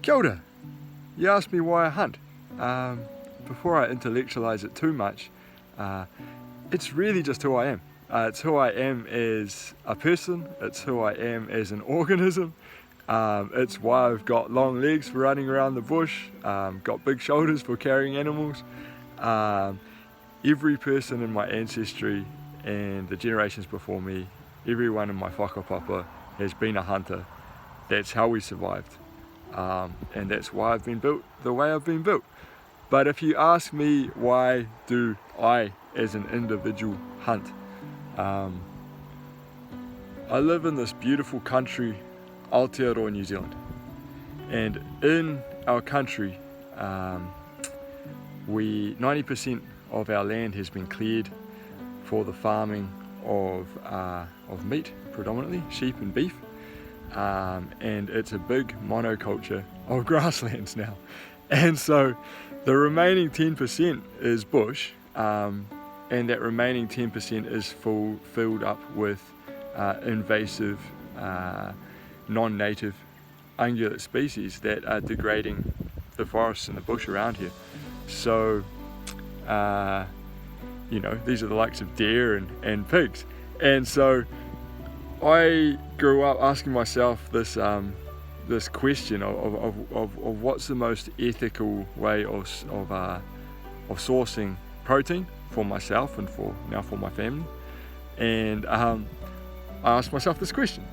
Kia ora. You asked me why I hunt. Before I intellectualize it too much, it's really just who I am. It's who I am as a person, it's who I am as an organism. It's why I've got long legs for running around the bush, got big shoulders for carrying animals. Every person in my ancestry and the generations before me, everyone in my whakapapa has been a hunter. That's how we survived. And that's why I've been built the way I've been built. But if you ask me why do I as an individual hunt, I live in this beautiful country, Aotearoa, New Zealand, and in our country 90% of our land has been cleared for the farming of meat, predominantly sheep and beef, and it's a big monoculture of grasslands now, and so the remaining 10% is bush, and that remaining 10% is filled up with invasive non-native ungulate species that are degrading the forests and the bush around here. So these are the likes of deer and pigs, and so I grew up asking myself this question of what's the most ethical way of sourcing protein for myself and for my family. And I asked myself this question.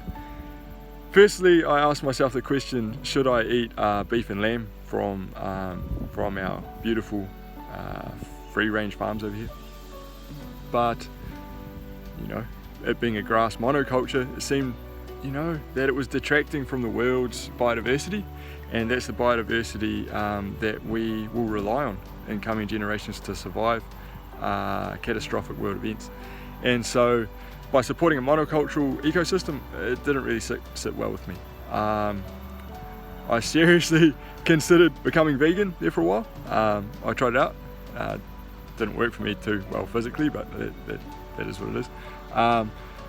Firstly, I asked myself the question, should I eat beef and lamb from our beautiful free-range farms over here? But it being a grass monoculture, it seemed that it was detracting from the world's biodiversity, and that's the biodiversity that we will rely on in coming generations to survive catastrophic world events. And so by supporting a monocultural ecosystem, it didn't really sit well with me. I seriously considered becoming vegan there for a while. I tried it out. Didn't work for me too well physically, but that is what it is.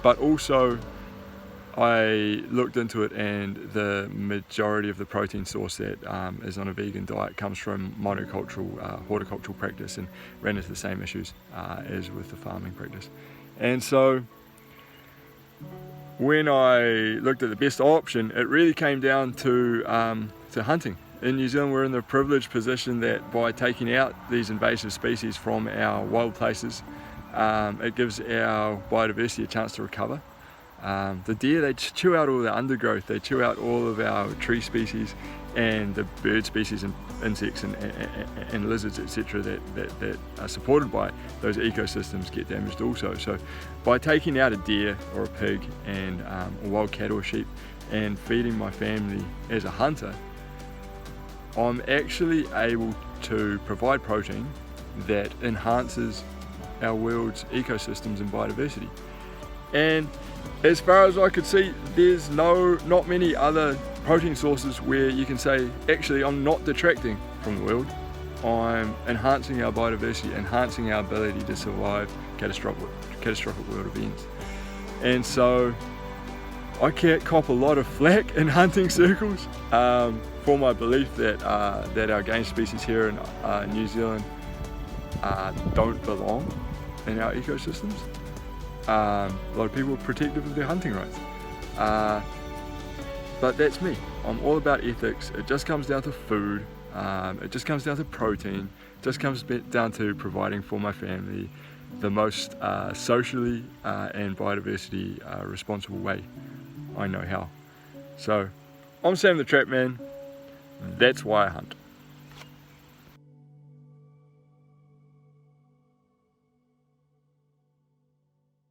But also I looked into it, and the majority of the protein source that is on a vegan diet comes from monocultural horticultural practice, and ran into the same issues as with the farming practice. And so when I looked at the best option, it really came down to hunting. In New Zealand, we're in the privileged position that by taking out these invasive species from our wild places, it gives our biodiversity a chance to recover. The deer, they chew out all the undergrowth, they chew out all of our tree species, and the bird species and insects and lizards, etc., that are supported by those ecosystems get damaged also. So by taking out a deer or a pig and a wild cat or sheep and feeding my family as a hunter, I'm actually able to provide protein that enhances our world's ecosystems and biodiversity. And as far as I could see, there's not many other protein sources where you can say, actually, I'm not detracting from the world, I'm enhancing our biodiversity, enhancing our ability to survive catastrophic world events. And so I can't cop a lot of flack in hunting circles for my belief that our game species here in New Zealand don't belong in our ecosystems. A lot of people are protective of their hunting rights, but that's me. I'm all about ethics. It just comes down to food, it just comes down to protein, it just comes down to providing for my family the most socially and biodiversity responsible way I know how. So I'm Sam the Trap Man. That's why I hunt.